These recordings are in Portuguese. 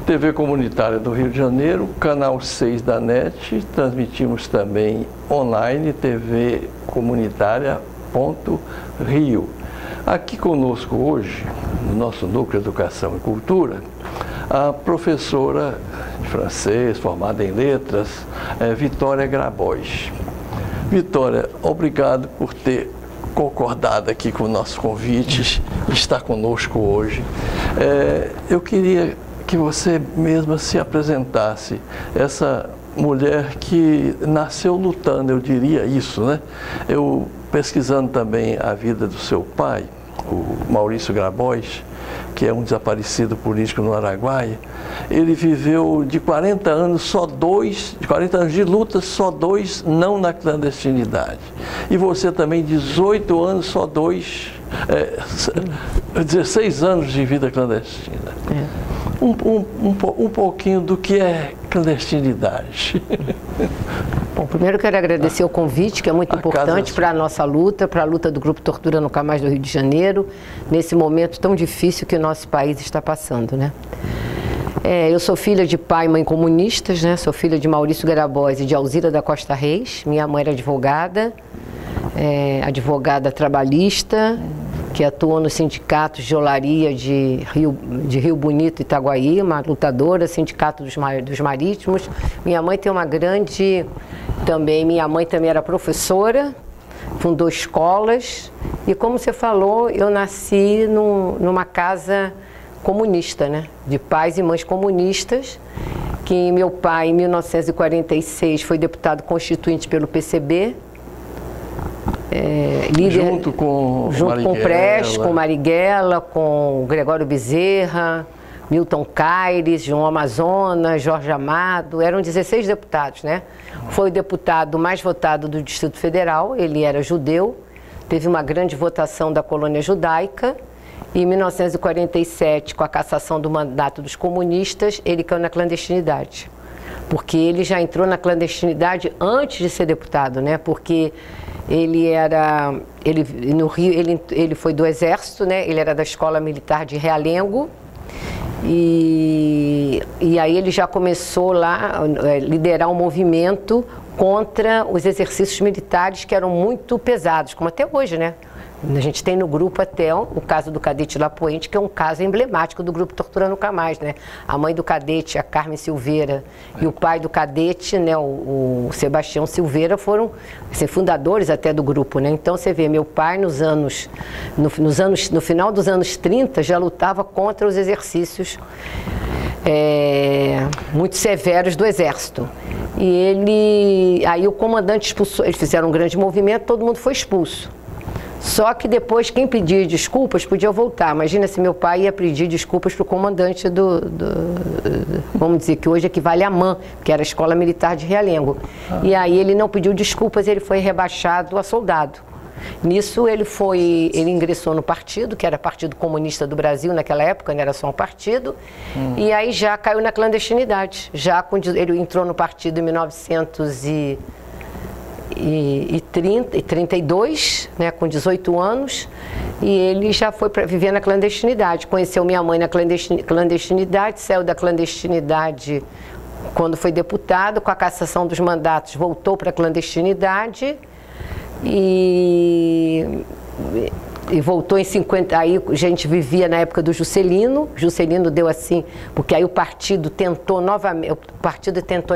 TV Comunitária do Rio de Janeiro, canal 6 da NET, transmitimos também online, TV Comunitária.rio. Aqui conosco hoje, no nosso Núcleo Educação e Cultura, a professora de francês, formada em letras, Vitória Grabois. Vitória, obrigado por ter concordado aqui com o nosso convite, estar conosco hoje. Eu queria que você mesma se apresentasse, essa mulher que nasceu lutando, eu diria isso, né? Eu, pesquisando também a vida do seu pai, o Maurício Grabois, que é um desaparecido político no Araguaia, ele viveu de 40 anos, só 2, de 40 anos de luta, só 2 não na clandestinidade. E você também, 18 anos, só 2, 16 anos de vida clandestina. Um pouquinho do que é clandestinidade. Bom, primeiro eu quero agradecer o convite, que é muito importante para a nossa luta, para a luta do Grupo Tortura Nunca Mais do Rio de Janeiro, nesse momento tão difícil que o nosso país está passando, né? Eu sou filha de pai e mãe comunistas, né? Sou filha de Maurício Grabois e de Alzira da Costa Reis. Minha mãe era advogada, advogada trabalhista, que atuou nos sindicatos de olaria de Rio Bonito e Itaguaí, uma lutadora, sindicato dos marítimos. Minha mãe tem uma grande... Minha mãe também era professora, fundou escolas. E como você falou, eu nasci numa casa comunista, né? De pais e mães comunistas, que meu pai, em 1946, foi deputado constituinte pelo PCB, líder, junto com Prestes, com Marighella, com Gregório Bezerra, Milton Caires, João Amazonas, Jorge Amado, eram 16 deputados, né? Foi o deputado mais votado do Distrito Federal, ele era judeu, teve uma grande votação da colônia judaica, e em 1947, com a cassação do mandato dos comunistas, ele caiu na clandestinidade, porque ele já entrou na clandestinidade antes de ser deputado, né? Porque no Rio, ele foi do Exército, né? Ele era da Escola Militar de Realengo, e aí ele já começou lá a liderar um movimento contra os exercícios militares que eram muito pesados, como até hoje, né? A gente tem no grupo até o caso do cadete Lapoente, que é um caso emblemático do grupo Tortura Nunca Mais, né? A mãe do cadete, a Carmen Silveira, e o pai do cadete, né, o Sebastião Silveira, foram fundadores até do grupo, né? Então você vê, meu pai no final dos anos 30 já lutava contra os exercícios muito severos do Exército. E aí o comandante expulsou, eles fizeram um grande movimento, todo mundo foi expulso. Só que depois, quem pedia desculpas podia voltar. Imagina se meu pai ia pedir desculpas para o comandante vamos dizer, que hoje equivale a MAN, que era a Escola Militar de Realengo. E aí ele não pediu desculpas, ele foi rebaixado a soldado. Nisso ele ingressou no partido, que era Partido Comunista do Brasil naquela época, não era só um partido, e aí já caiu na clandestinidade. Ele entrou no partido em 1932, né, com 18 anos, e ele já foi para viver na clandestinidade. Conheceu minha mãe na clandestinidade, saiu da clandestinidade quando foi deputado, com a cassação dos mandatos voltou para a clandestinidade e voltou em 50, aí a gente vivia na época do Juscelino deu assim, porque aí o partido tentou novamente,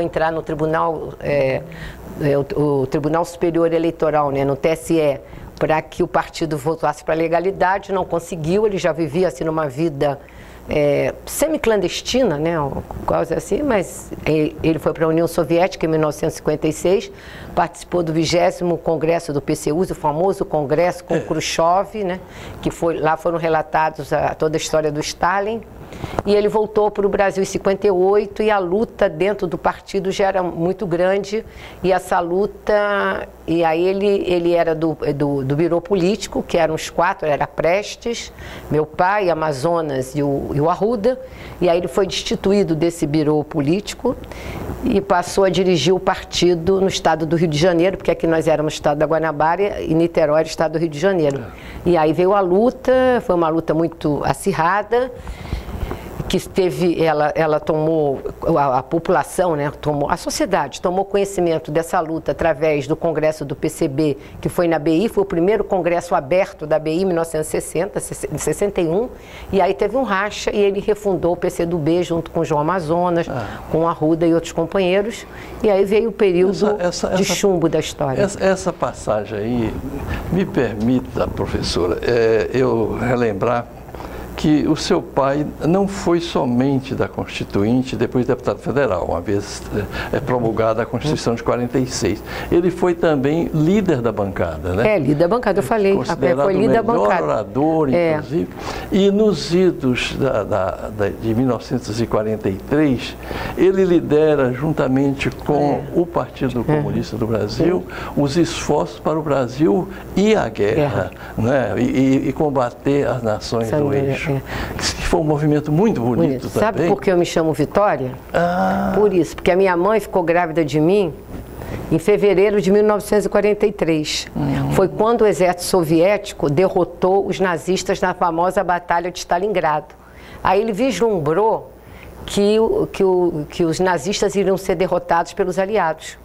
entrar no tribunal, o Tribunal Superior Eleitoral, né, no TSE, para que o partido voltasse para a legalidade, não conseguiu, ele já vivia assim numa vida semi-clandestina, né, quase assim, mas ele foi para a União Soviética em 1956, participou do 20º Congresso do PCU, o famoso Congresso com Khrushchev, né, lá foram relatados toda a história do Stalin, e ele voltou para o Brasil em 58 e a luta dentro do partido já era muito grande, e essa luta, e aí ele era do Birô Político, que eram os 4, era Prestes, meu pai, Amazonas e o Arruda, e aí ele foi destituído desse Birô Político e passou a dirigir o partido no estado do Rio de Janeiro, porque aqui nós éramos estado da Guanabara e Niterói era o estado do Rio de Janeiro. E aí veio a luta, foi uma luta muito acirrada, que ela tomou, a população, né, a sociedade tomou conhecimento dessa luta através do congresso do PCB, que foi na BI, foi o primeiro congresso aberto da BI em 1961, e aí teve um racha e ele refundou o PCdoB junto com o João Amazonas, com a Arruda e outros companheiros, e aí veio o período de chumbo da história. Essa passagem aí me permite, professora, eu relembrar que o seu pai não foi somente da Constituinte, depois deputado federal, uma vez promulgada a Constituição de 46. Ele foi também líder da bancada, né? Líder da bancada, eu falei. Considerado foi líder o melhor da bancada. Orador, inclusive. E nos idos de 1943, ele lidera, juntamente com o Partido Comunista do Brasil, os esforços para o Brasil ir à guerra, né? E combater as nações do eixo. Que foi um movimento muito bonito também. Sabe por que eu me chamo Vitória? Por isso, porque a minha mãe ficou grávida de mim em fevereiro de 1943. Foi quando o exército soviético derrotou os nazistas na famosa Batalha de Stalingrado. Aí ele vislumbrou que os nazistas iriam ser derrotados pelos aliados.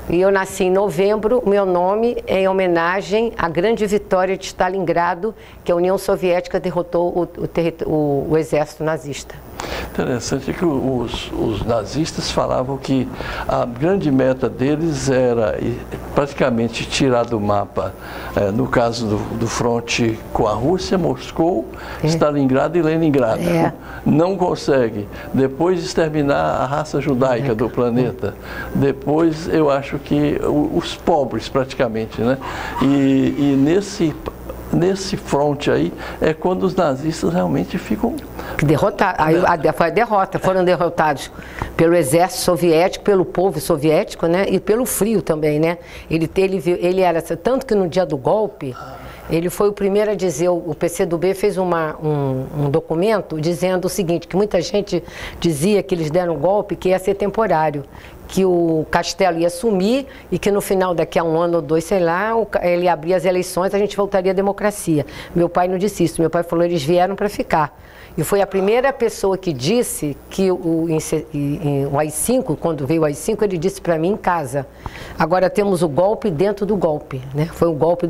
E eu nasci em novembro, meu nome é em homenagem à grande vitória de Stalingrado, que a União Soviética derrotou o exército nazista. Interessante que os nazistas falavam que a grande meta deles era praticamente tirar do mapa, no caso do fronte com a Rússia, Moscou, Stalingrado e Leningrado. Não consegue. Depois exterminar a raça judaica do planeta. Depois, eu acho que os pobres, praticamente, né? E nesse fronte aí é quando os nazistas realmente ficam derrotados. Foi a derrota, foram derrotados pelo exército soviético, pelo povo soviético, né? E pelo frio também, né? Ele era tanto que no dia do golpe ele foi o primeiro a dizer, o PCdoB fez um documento dizendo o seguinte, que muita gente dizia que eles deram um golpe que ia ser temporário, que o Castelo ia sumir e que no final, daqui a um ano ou dois, sei lá, ele abria as eleições, a gente voltaria à democracia. Meu pai não disse isso, meu pai falou, eles vieram para ficar. E foi a primeira pessoa que disse que o AI-5, quando veio o AI-5, ele disse para mim em casa, agora temos o golpe dentro do golpe, né? Foi um golpe,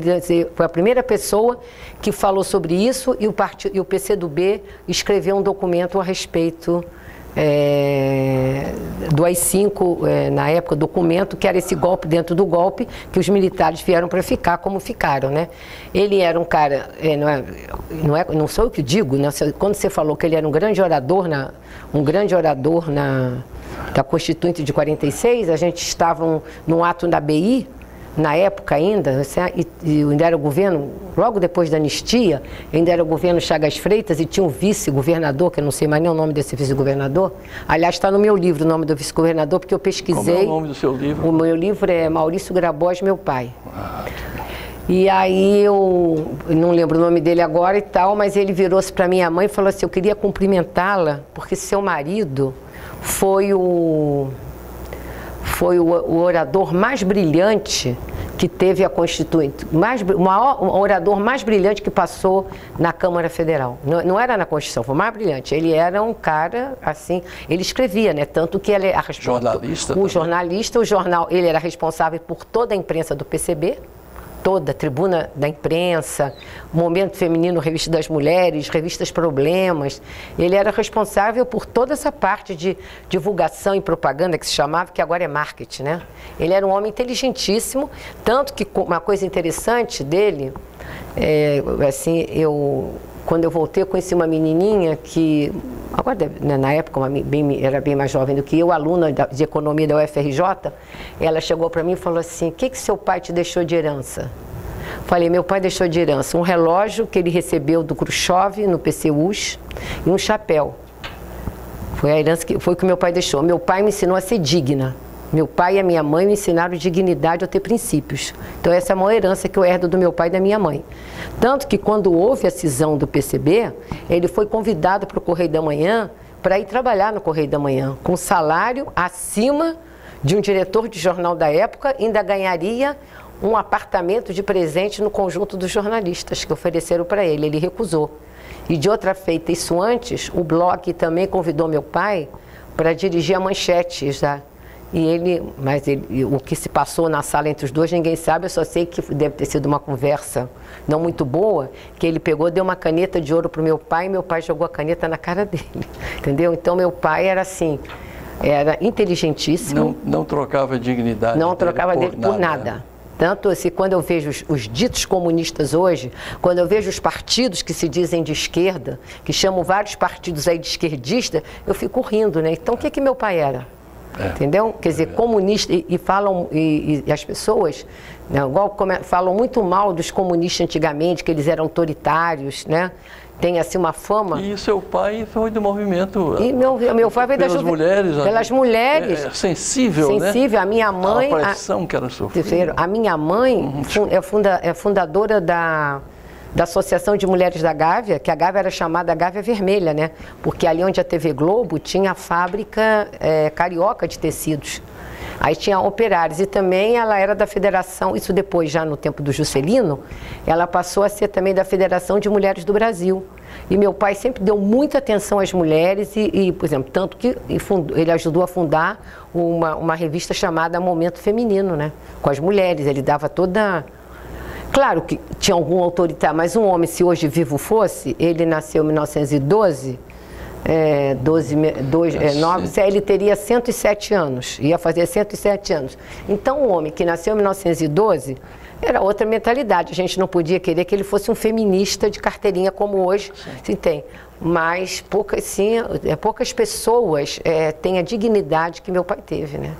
foi a primeira pessoa que falou sobre isso e o PCdoB escreveu um documento a respeito do AI-5, na época, documento que era esse golpe dentro do golpe, que os militares vieram para ficar como ficaram, né? Ele era um cara, não sou eu que digo, né? Quando você falou que ele era um grande orador da Constituinte de 46, a gente estava num ato da BI, na época ainda era o governo, logo depois da anistia, ainda era o governo Chagas Freitas e tinha um vice-governador, que eu não sei mais nem o nome desse vice-governador. Aliás, está no meu livro o nome do vice-governador, porque eu pesquisei. Como é o nome do seu livro? O meu livro é Maurício Grabois, meu pai. E aí eu não lembro o nome dele agora e tal, mas ele virou-se para minha mãe e falou assim, eu queria cumprimentá-la, porque seu marido foi o orador mais brilhante que teve a Constituinte, o orador mais brilhante que passou na Câmara Federal. Não era na Constituição, foi o mais brilhante. Ele era um cara, assim, ele escrevia, né? Tanto que ele era jornalista. O jornal, ele era responsável por toda a imprensa do PCB, toda, Tribuna da Imprensa, Momento Feminino, Revista das Mulheres, Revistas Problemas. Ele era responsável por toda essa parte de divulgação e propaganda que se chamava, que agora é marketing, né? Ele era um homem inteligentíssimo, tanto que uma coisa interessante dele, quando eu voltei, eu conheci uma menininha que, agora na época era bem mais jovem do que eu, aluna de economia da UFRJ, ela chegou para mim e falou assim, o que seu pai te deixou de herança? Falei, meu pai deixou de herança um relógio que ele recebeu do Khrushchev no PCUS e um chapéu. Foi a herança foi o que meu pai deixou. Meu pai me ensinou a ser digna. Meu pai e a minha mãe me ensinaram dignidade a ter princípios. Então essa é a maior herança que eu herdo do meu pai e da minha mãe. Tanto que quando houve a cisão do PCB, ele foi convidado para o Correio da Manhã para ir trabalhar no Correio da Manhã, com salário acima de um diretor de jornal da época, ainda ganharia um apartamento de presente no conjunto dos jornalistas que ofereceram para ele. Ele recusou. E de outra feita, isso antes, o Bloch também convidou meu pai para dirigir a Manchete, já. O que se passou na sala entre os dois, ninguém sabe, eu só sei que deve ter sido uma conversa não muito boa, que ele pegou, deu uma caneta de ouro para o meu pai e meu pai jogou a caneta na cara dele, entendeu? Então meu pai era assim, era inteligentíssimo. Não trocava dignidade. Não trocava dele por nada. Tanto assim, quando eu vejo os ditos comunistas hoje, quando eu vejo os partidos que se dizem de esquerda, que chamam vários partidos aí de esquerdista, eu fico rindo, né? Então o que meu pai era? Entendeu? Quer dizer, comunista, e as pessoas, né, igual falam muito mal dos comunistas antigamente, que eles eram autoritários, né? Tem assim uma fama. E seu pai foi do movimento. E meu pai veio pelas mulheres. Pelas mulheres. Sensível, né? Sensível. A minha mãe. A pressão que ela sofreu. A minha mãe é fundadora da Associação de Mulheres da Gávea, que a Gávea era chamada Gávea Vermelha, né? Porque ali onde a TV Globo tinha a fábrica carioca de tecidos. Aí tinha operários e também ela era da Federação, isso depois já no tempo do Juscelino, ela passou a ser também da Federação de Mulheres do Brasil. E meu pai sempre deu muita atenção às mulheres por exemplo, tanto que ele ajudou a fundar uma revista chamada Momento Feminino, né? Com as mulheres, ele dava toda... Claro que tinha algum autoritário, mas um homem, se hoje vivo fosse, ele nasceu em 1912, ele teria 107 anos, ia fazer 107 anos. Então, um homem que nasceu em 1912 era outra mentalidade. A gente não podia querer que ele fosse um feminista de carteirinha como hoje se tem. Mas poucas pessoas têm a dignidade que meu pai teve, né?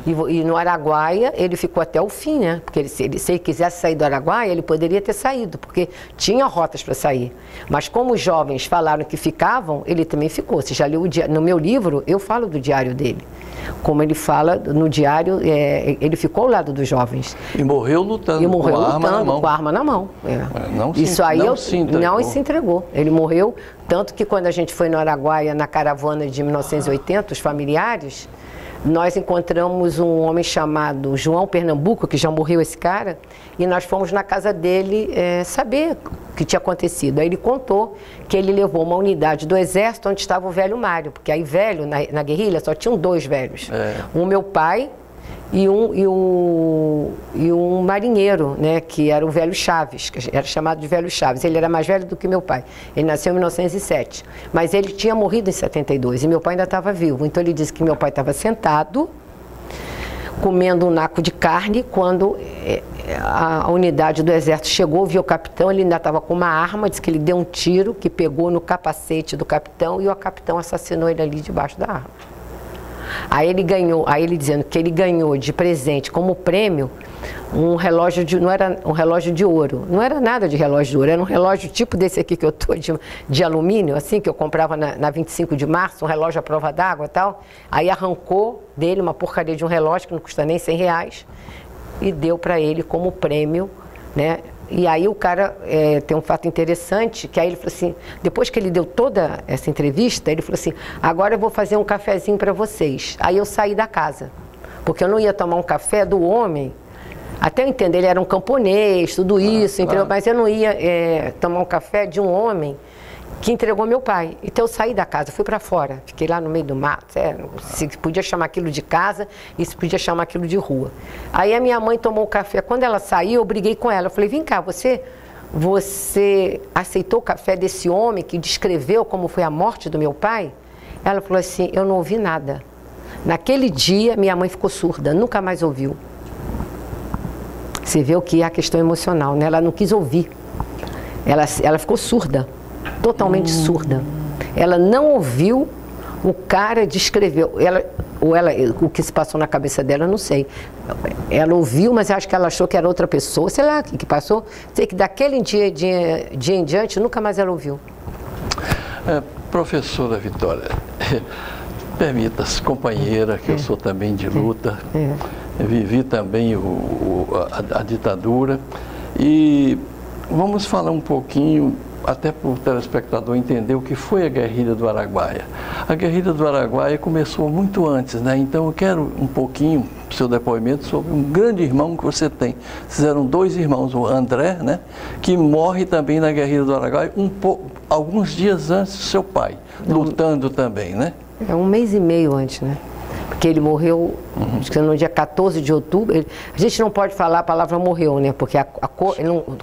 E no Araguaia ele ficou até o fim, né? Porque se ele quisesse sair do Araguaia, ele poderia ter saído, porque tinha rotas para sair. Mas como os jovens falaram que ficavam, ele também ficou. Você já leu no meu livro, eu falo do diário dele. Como ele fala no diário, ele ficou ao lado dos jovens. E morreu lutando, com a arma na mão. Não se entregou. Ele morreu, tanto que quando a gente foi no Araguaia, na caravana de 1980, os familiares, nós encontramos um homem chamado João Pernambuco, que já morreu esse cara, e nós fomos na casa dele saber o que tinha acontecido. Aí ele contou que ele levou uma unidade do exército onde estava o velho Mário, porque aí velho, na guerrilha, só tinham dois velhos. Um meu pai e um marinheiro, né, que era o velho Chaves, que era chamado de velho Chaves. Ele era mais velho do que meu pai. Ele nasceu em 1907, mas ele tinha morrido em 72 e meu pai ainda estava vivo. Então ele disse que meu pai estava sentado, comendo um naco de carne, quando a unidade do exército chegou, viu o capitão, ele ainda estava com uma arma, disse que ele deu um tiro que pegou no capacete do capitão e o capitão assassinou ele ali debaixo da arma. Aí ele dizendo que ele ganhou de presente como prêmio um relógio não era um relógio de ouro, não era nada de relógio de ouro, era um relógio tipo desse aqui que eu tô de alumínio, assim, que eu comprava na 25 de março, um relógio à prova d'água e tal. Aí arrancou dele uma porcaria de um relógio que não custa nem R$100 e deu para ele como prêmio, né? E aí o cara, tem um fato interessante, que aí ele falou assim, depois que ele deu toda essa entrevista, ele falou assim, agora eu vou fazer um cafezinho para vocês. Aí eu saí da casa, porque eu não ia tomar um café do homem, até eu entender, ele era um camponês, tudo isso, entendeu? Mas eu não ia tomar um café de um homem que entregou meu pai. Então eu saí da casa, fui para fora, fiquei lá no meio do mato, se podia chamar aquilo de casa e se podia chamar aquilo de rua. Aí a minha mãe tomou o café, quando ela saiu eu briguei com ela, eu falei, vem cá, você aceitou o café desse homem que descreveu como foi a morte do meu pai? Ela falou assim, eu não ouvi nada. Naquele dia minha mãe ficou surda, nunca mais ouviu. Você vê o que é a questão emocional, né? Ela não quis ouvir, ela ficou surda. Totalmente surda. Ela não ouviu o cara descreveu. O que se passou na cabeça dela, eu não sei. Ela ouviu, mas acho que ela achou que era outra pessoa. Sei lá o que passou. Sei que daquele dia em diante, nunca mais ela ouviu. Professora Vitória, permita-se, companheira, que eu sou também de luta. Vivi também a ditadura. E vamos falar um pouquinho até para o telespectador entender o que foi a guerrilha do Araguaia. A guerrilha do Araguaia começou muito antes, né? Então eu quero um pouquinho seu depoimento sobre um grande irmão que você tem. Vocês eram 2 irmãos, o André, né? Que morre também na guerrilha do Araguaia alguns dias antes do seu pai, lutando também, né? É 1 mês e meio antes, né? Porque ele morreu, acho que no dia 14 de outubro. A gente não pode falar a palavra morreu, né? Porque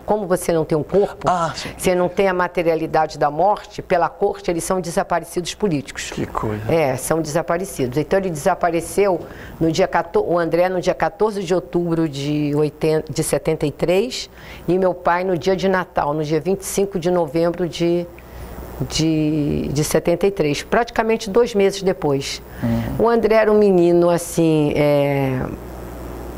como você não tem um corpo, você não tem a materialidade da morte, pela corte eles são desaparecidos políticos. Que coisa. São desaparecidos. Então ele desapareceu no dia 14, o André no dia 14 de outubro de 73 e meu pai no dia de Natal, no dia 25 de novembro de 73, praticamente 2 meses depois. O André era um menino, assim,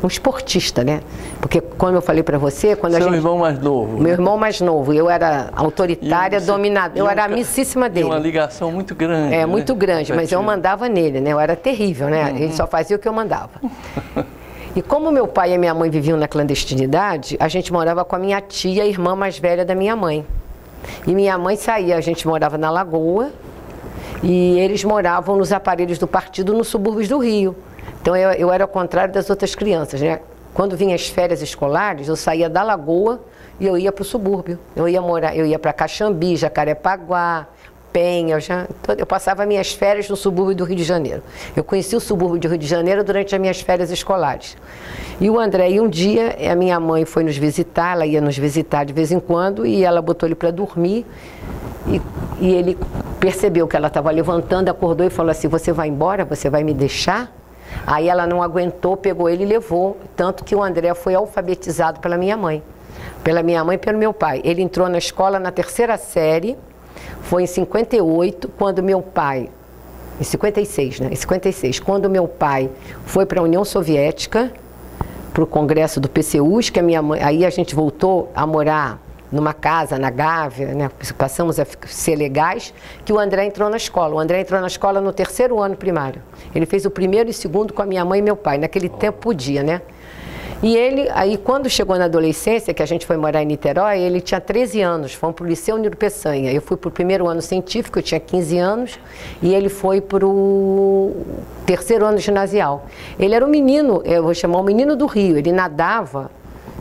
um esportista, né? Porque, como eu falei para você... Seu irmão mais novo. Meu irmão mais novo. Eu era autoritária, dominada. Eu era amicíssima dele. Tem uma ligação muito grande. É, muito grande, mas eu mandava nele, né? Eu era terrível, né? Ele só fazia o que eu mandava. E como meu pai e minha mãe viviam na clandestinidade, a gente morava com a minha tia, a irmã mais velha da minha mãe. E minha mãe saía, a gente morava na Lagoa e eles moravam nos aparelhos do partido nos subúrbios do Rio. Então eu era ao contrário das outras crianças, né? Quando vinham as férias escolares, eu saía da Lagoa e eu ia para o subúrbio. Eu ia para Caxambi, Jacarepaguá, Penha, eu passava minhas férias no subúrbio do Rio de Janeiro. Eu conheci o subúrbio do Rio de Janeiro durante as minhas férias escolares. E o André, um dia, a minha mãe foi nos visitar, ela ia nos visitar de vez em quando, e ela botou ele para dormir, e ele percebeu que ela estava levantando, acordou e falou assim: você vai embora? Você vai me deixar? Aí ela não aguentou, pegou ele e levou, tanto que o André foi alfabetizado pela minha mãe e pelo meu pai. Ele entrou na escola na 3ª série, foi em 58, quando meu pai, em 56, né? Em 56, quando meu pai foi para a União Soviética, para o congresso do PCUs, que a minha mãe, aí a gente voltou a morar numa casa na Gávea, né? Passamos a ser legais, que o André entrou na escola. O André entrou na escola no 3º ano primário. Ele fez o 1º e 2º com a minha mãe e meu pai. Naquele tempo podia, né? E ele, aí quando chegou na adolescência, que a gente foi morar em Niterói, ele tinha 13 anos, fomos para o Liceu Nilo Peçanha. Eu fui para o 1º ano científico, eu tinha 15 anos, e ele foi para o 3º ano ginasial. Ele era um menino, eu vou chamar o menino do Rio, ele nadava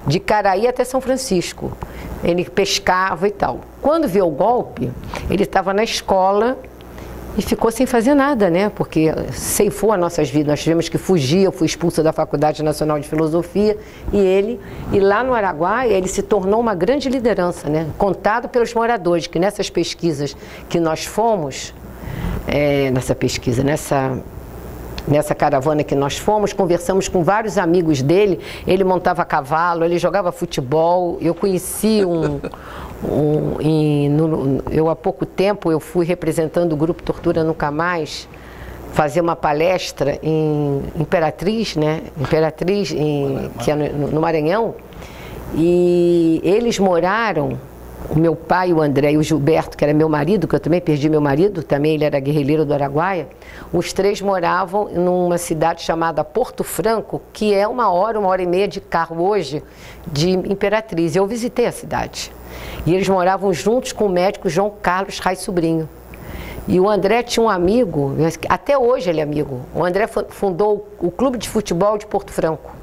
de Caraí até São Francisco. Ele pescava e tal. Quando viu o golpe, ele estava na escola e ficou sem fazer nada, né? Porque ceifou as nossas vidas. Nós tivemos que fugir, eu fui expulsa da Faculdade Nacional de Filosofia e lá no Araguaia ele se tornou uma grande liderança, né? Contado pelos moradores, que nessas pesquisas que nós fomos, nessa caravana que nós fomos, conversamos com vários amigos dele, ele montava cavalo, ele jogava futebol, eu conheci eu há pouco tempo eu fui representando o grupo Tortura Nunca Mais, fazer uma palestra em Imperatriz, né? Que é no Maranhão, e eles moraram, o meu pai, o André e o Gilberto, que era meu marido, que eu também perdi meu marido, também ele era guerrilheiro do Araguaia, os 3 moravam numa cidade chamada Porto Franco, que é 1 hora e meia de carro hoje de Imperatriz. Eu visitei a cidade. E eles moravam juntos com o médico João Carlos Rai Sobrinho. E o André tinha um amigo, até hoje ele é amigo, o André fundou o Clube de Futebol de Porto Franco.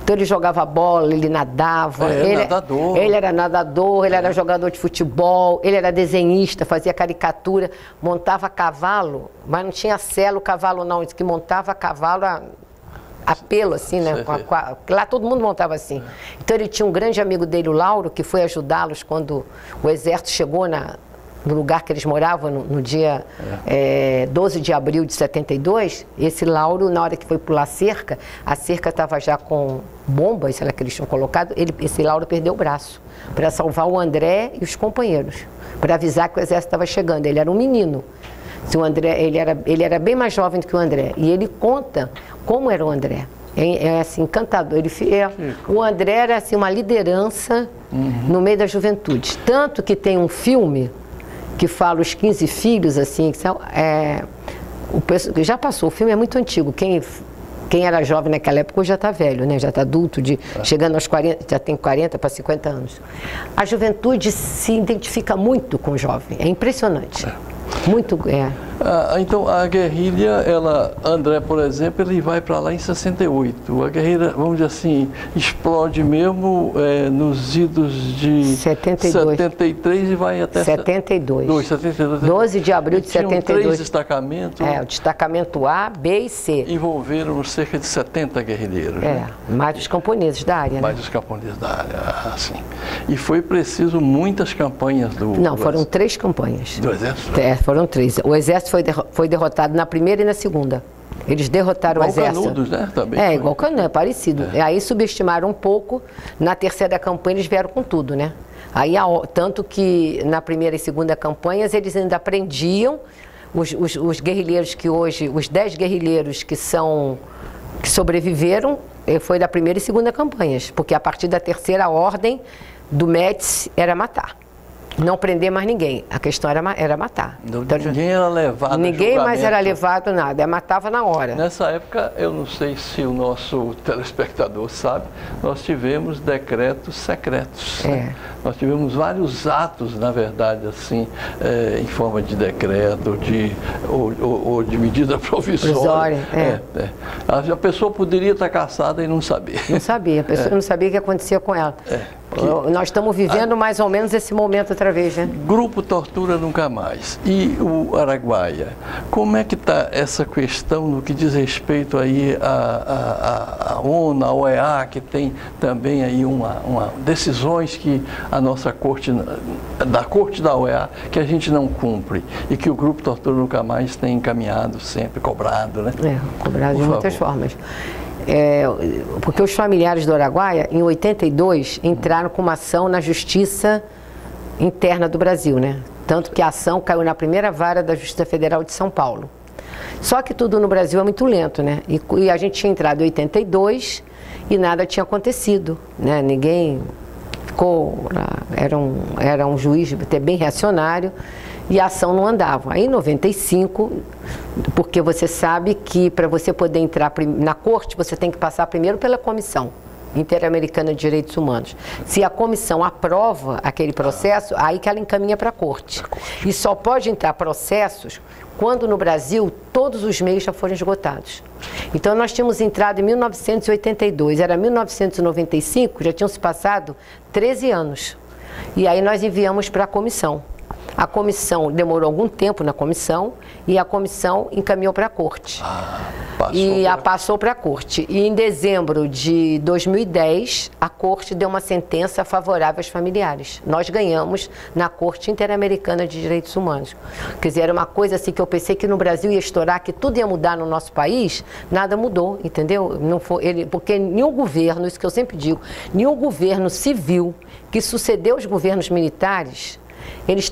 Então ele jogava bola, ele nadava, ele era nadador, ele era jogador de futebol, ele era desenhista, fazia caricatura, montava cavalo, mas não tinha selo cavalo não, que montava cavalo a pelo, assim, né? Lá todo mundo montava assim. Então ele tinha um grande amigo dele, o Lauro, que foi ajudá-los quando o exército chegou no lugar que eles moravam, no dia 12 de abril de 72, esse Lauro, na hora que foi pular a cerca estava já com bombas, sei lá, que eles tinham colocado, esse Lauro perdeu o braço, para salvar o André e os companheiros, para avisar que o exército estava chegando. Ele era um menino. O André, ele era bem mais jovem do que o André, e ele conta como era o André. Assim, encantador. O André era assim, uma liderança no meio da juventude. Tanto que tem um filme que fala os 15 filhos, assim, já passou, o filme é muito antigo, quem Quem era jovem naquela época hoje já está velho, né? Já está adulto, chegando aos 40, já tem 40 para 50 anos. A juventude se identifica muito com o jovem, é impressionante. Muito, então, a guerrilha, André, por exemplo, ele vai para lá em 68. A guerrilha, vamos dizer assim, explode mesmo nos idos de 73 e vai até 72. 12 de abril de 72. Tinham 3 destacamentos. O destacamento A, B e C. Envolveram cerca de 70 guerrilheiros. Mais os camponeses da área. Mais os camponeses da área, assim. E foi preciso muitas campanhas do... Não, foram 3 campanhas. Do Exército? Foram 3. O Exército foi derrotado na primeira e na segunda. Eles derrotaram o Exército. Canudos, né? Também igual Canudos, é parecido. Aí subestimaram um pouco, na terceira campanha eles vieram com tudo, né? Aí, tanto que na primeira e segunda campanhas eles ainda prendiam os guerrilheiros que hoje, os 10 guerrilheiros que sobreviveram, foi da primeira e segunda campanhas, porque a partir da terceira ordem do Médici era matar. Não prender mais ninguém. A questão era matar. Então, ninguém era levado. Ninguém mais era levado nada. Matava na hora. Nessa época, eu não sei se o nosso telespectador sabe, nós tivemos decretos secretos. Nós tivemos vários atos, na verdade, assim, em forma de decreto, ou de medida provisória. A pessoa poderia estar caçada e não saber. Não sabia. A pessoa não sabia o que acontecia com ela. Nós estamos vivendo mais ou menos esse momento outra vez, né? Grupo Tortura Nunca Mais. E o Araguaia, como é que está essa questão no que diz respeito aí à ONU, à OEA, que tem também aí decisões que a nossa corte, da corte da OEA, que a gente não cumpre e que o Grupo Tortura Nunca Mais tem encaminhado sempre, cobrado, né? Cobrado de muitas formas. Porque os familiares do Araguaia, em 82, entraram com uma ação na Justiça Interna do Brasil, né? Tanto que a ação caiu na primeira vara da Justiça Federal de São Paulo. Só que tudo no Brasil é muito lento, né? E a gente tinha entrado em 82 e nada tinha acontecido, né? Ninguém ficou... Era um juiz até bem reacionário e a ação não andava. Aí em 95, porque você sabe que para você poder entrar na corte, você tem que passar primeiro pela Comissão Interamericana de Direitos Humanos. Se a comissão aprova aquele processo, aí que ela encaminha para a corte. E só pode entrar processos quando no Brasil todos os meios já foram esgotados. Então nós tínhamos entrado em 1982, era 1995, já tinham se passado 13 anos. E aí nós enviamos para a comissão. A comissão demorou algum tempo na comissão e a comissão encaminhou para a corte. Passou para a corte. E em dezembro de 2010, a corte deu uma sentença favorável aos familiares. Nós ganhamos na Corte Interamericana de Direitos Humanos. Quer dizer, era uma coisa assim que eu pensei que no Brasil ia estourar, que tudo ia mudar no nosso país, nada mudou, entendeu? Porque nenhum governo, isso que eu sempre digo, nenhum governo civil que sucedeu os governos militares, eles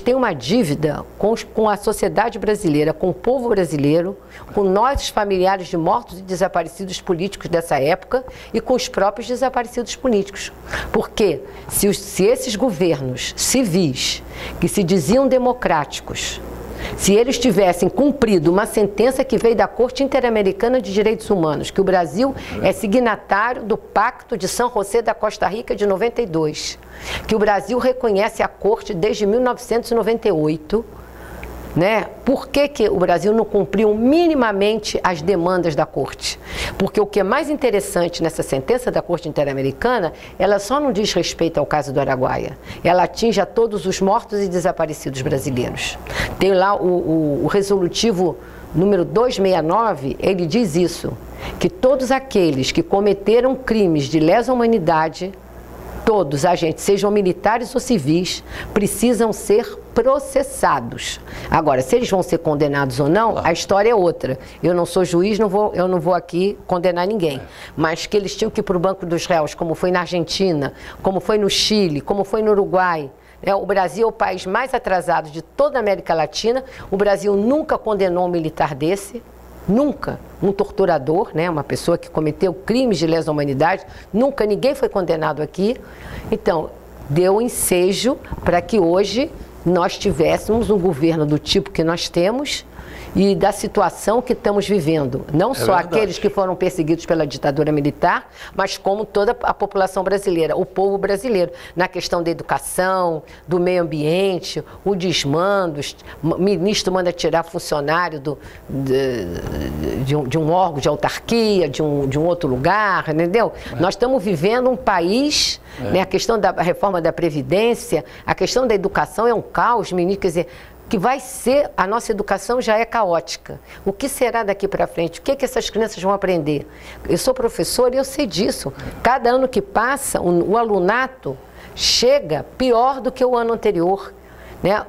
têm uma dívida com a sociedade brasileira, com o povo brasileiro, com nós, os familiares de mortos e desaparecidos políticos dessa época e com os próprios desaparecidos políticos. Porque se esses governos civis, que se diziam democráticos, se eles tivessem cumprido uma sentença que veio da Corte Interamericana de Direitos Humanos, que o Brasil é signatário do Pacto de São José da Costa Rica de 92, que o Brasil reconhece a Corte desde 1998, né? Por que o Brasil não cumpriu minimamente as demandas da Corte? Porque o que é mais interessante nessa sentença da Corte Interamericana, ela só não diz respeito ao caso do Araguaia. Ela atinge a todos os mortos e desaparecidos brasileiros. Tem lá o resolutivo número 269, ele diz isso, que todos aqueles que cometeram crimes de lesa humanidade, todos, agentes, sejam militares ou civis, precisam ser processados. Agora, se eles vão ser condenados ou não, a história é outra. Eu não sou juiz, eu não vou aqui condenar ninguém. Mas que eles tinham que ir para o banco dos réus, como foi na Argentina, como foi no Chile, como foi no Uruguai. O Brasil é o país mais atrasado de toda a América Latina. O Brasil nunca condenou um militar desse. Nunca um torturador, né, uma pessoa que cometeu crimes de lesa humanidade, nunca ninguém foi condenado aqui. Então, deu ensejo para que hoje nós tivéssemos um governo do tipo que nós temos e da situação que estamos vivendo. Não só aqueles que foram perseguidos pela ditadura militar, mas como toda a população brasileira, o povo brasileiro, na questão da educação, do meio ambiente, o desmando, o ministro manda tirar funcionário de um órgão de autarquia, de um outro lugar, entendeu? Nós estamos vivendo um país, né, a questão da reforma da Previdência, a questão da educação é um caos, menino, quer dizer, que vai ser, a nossa educação já é caótica. O que será daqui para frente? O que essas crianças vão aprender? Eu sou professora e eu sei disso. Cada ano que passa, o alunato chega pior do que o ano anterior. Né?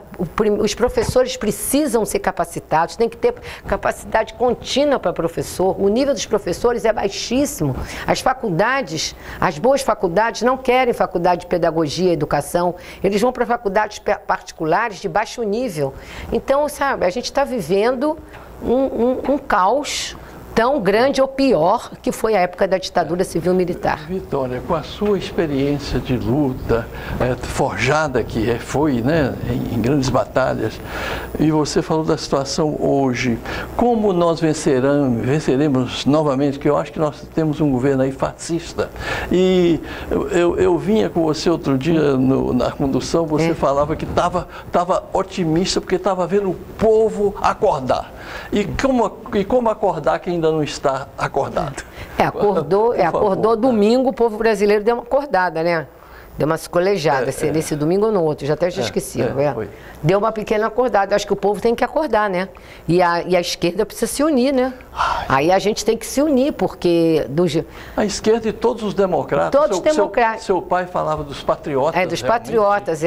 Os professores precisam ser capacitados, tem que ter capacidade contínua para professor. O nível dos professores é baixíssimo. As faculdades, as boas faculdades não querem faculdade de pedagogia e educação, eles vão para faculdades particulares de baixo nível. Então, sabe, a gente está vivendo um caos tão grande ou pior que foi a época da ditadura civil-militar. Vitória, com a sua experiência de luta, forjada que foi, né, em grandes batalhas, e você falou da situação hoje, como nós venceremos novamente, que eu acho que nós temos um governo aí fascista, e eu vinha com você outro dia na condução, você falava que estava otimista, porque estava vendo o povo acordar. E como acordar quem ainda não está acordado? Acordou domingo, o povo brasileiro deu uma acordada, né? Deu uma escolejada, nesse domingo ou no outro, já esqueci. Deu uma pequena acordada, eu acho que o povo tem que acordar, né? E a esquerda precisa se unir, né? Aí a gente tem que se unir, porque... A esquerda e todos os democratas. Todos os democratas. Seu pai falava dos patriotas. Dos patriotas,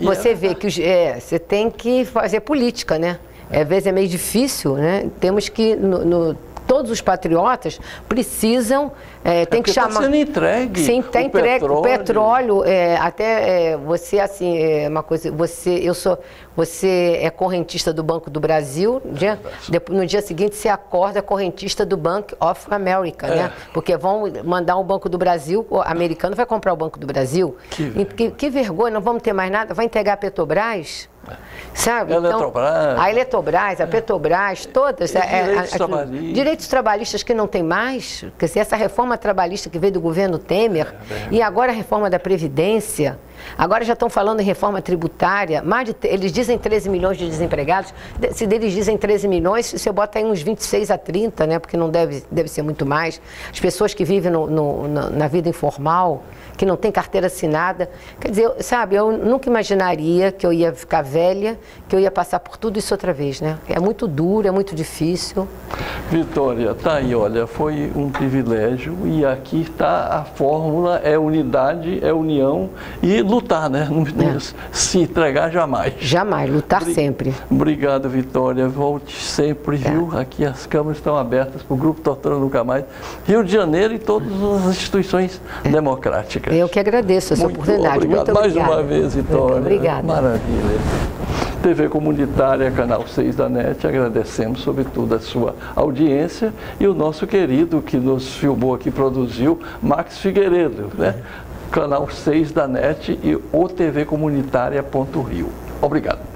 Você vê que você tem que fazer política, né? Às vezes é meio difícil, né? Temos que, todos os patriotas precisam, tem que chamar... Está sendo entregue. Sim, está entregue. O petróleo, você, assim, uma coisa, você é correntista do Banco do Brasil, no dia seguinte você acorda correntista do Bank of America, né? Porque vão mandar o Banco do Brasil, o americano vai comprar o Banco do Brasil. Que vergonha, não vamos ter mais nada, vai entregar a Petrobras? Sabe? A Eletrobras, a Petrobras, todas. Direitos trabalhistas que não tem mais. Quer dizer, essa reforma trabalhista que veio do governo Temer, e agora a reforma da Previdência. Agora já estão falando em reforma tributária, eles dizem 13 milhões de desempregados, se eles dizem 13 milhões, você bota aí uns 26 a 30, né? Porque não deve ser muito mais. As pessoas que vivem na vida informal, que não tem carteira assinada, quer dizer, sabe, eu nunca imaginaria que eu ia ficar velha, que eu ia passar por tudo isso outra vez, né? É muito duro, é muito difícil. Vitória, tá aí, olha, foi um privilégio e aqui está a fórmula, é unidade, é união e lutar, né? Não se entregar jamais. Jamais, lutar sempre. Obrigado, Vitória. Volte sempre, viu? Aqui as câmaras estão abertas para o Grupo Tortura Nunca Mais. Rio de Janeiro e todas as instituições democráticas. Eu que agradeço essa oportunidade. Obrigado. Muito obrigada. Mais uma vez, Vitória. Obrigada. Maravilha. TV Comunitária, Canal 6 da NET, agradecemos sobretudo a sua audiência e o nosso querido que nos filmou aqui, produziu, Max Figueiredo, né? Canal 6 da NET e o tvcomunitaria.rio. Obrigado.